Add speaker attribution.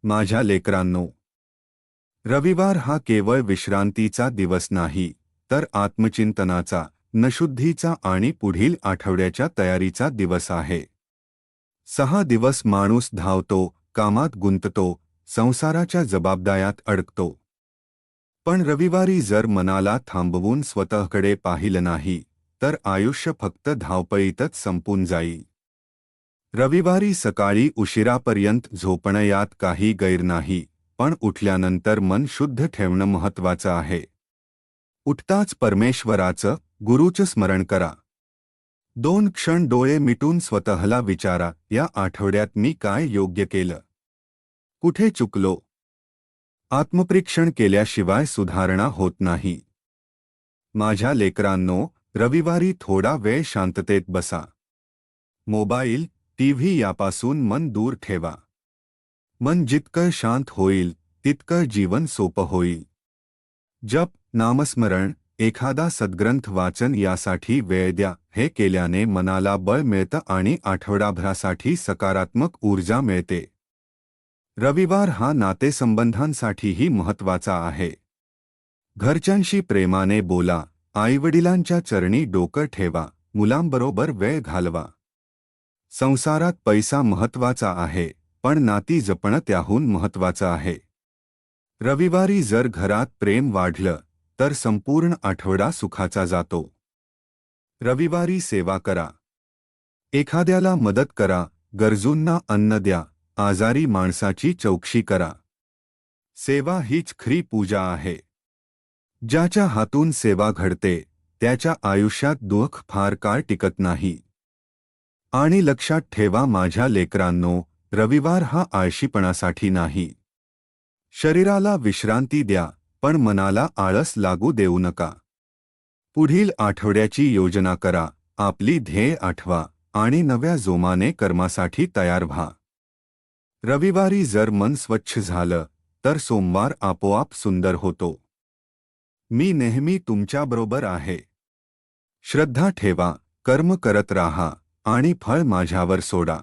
Speaker 1: माझ्या लेकरांनो, रविवार हा केवळ विश्रांतीचा दिवस नाही, तर आत्मचिंतनाचा, नशुद्धीचा आणि पुढील आठवड्याच्या तयारीचा दिवस आहे. 6 दिवस माणूस धावतो, कामात गुंततो, संसाराच्या जबाबदाऱ्यात अडकतो. पण रविवारी जर मनाला थांबवून स्वतःकडे पाहिलं नाही, तर आयुष्य फक्त धावपळीतच संपून जाईल. रविवारी सकाळी उशिरापर्यंत झोपणं यात काही गैर नाही, पण उठल्यानंतर मन शुद्ध ठेवणं महत्त्वाचं आहे. उठताच परमेश्वराचं, गुरूचं स्मरण करा. 2 क्षण डोळे मिटून स्वतःला विचारा, या आठवड्यात मी काय योग्य केलं? कुठे चुकलो? आत्मपरीक्षण केल्याशिवाय सुधारणा होत नाही. माझ्या लेकरांनो, रविवारी थोडा वेळ शांततेत बसा. मोबाईल, टीव्ही यापासून मन दूर ठेवा. मन जितकं शांत होईल, तितकं जीवन सोपं होईल. जप, नामस्मरण, एखादा सद्ग्रंथ वाचन यासाठी वेळ द्या. हे केल्याने मनाला बळ मिळतं आणि आठवडाभरासाठी सकारात्मक ऊर्जा मिळते. रविवार हा नातेसंबंधांसाठीही महत्त्वाचा आहे. घरच्यांशी प्रेमाने बोला, आईवडिलांच्या चरणी डोकं ठेवा, मुलांबरोबर वेळ घालवा. संसारात पैसा महत्त्वाचा आहे, पण नाती जपणं त्याहून महत्त्वाचं आहे. रविवारी जर घरात प्रेम वाढलं, तर संपूर्ण आठवडा सुखाचा जातो. रविवारी सेवा करा. एखाद्याला मदत करा, गरजूंना अन्न द्या, आजारी माणसाची चौकशी करा. सेवा हीच खरी पूजा आहे. ज्याच्या हातून सेवा घडते, त्याच्या आयुष्यात दुःख फार काळ टिकत नाही. आणि लक्षात ठेवा माझ्या लेकरांनो, रविवार हा आळशीपणासाठी नाही. शरीराला विश्रांती द्या, पण मनाला आळस लागू देऊ नका. पुढील आठवड्याची योजना करा, आपली ध्येय आठवा आणि नव्या जोमाने कर्मासाठी तयार व्हा. रविवारी जर मन स्वच्छ झालं, तर सोमवार आपोआप सुंदर होतो. मी नेहमी तुमच्याबरोबर आहे. श्रद्धा ठेवा, कर्म करत राहा आणि फळ माझ्यावर सोडा.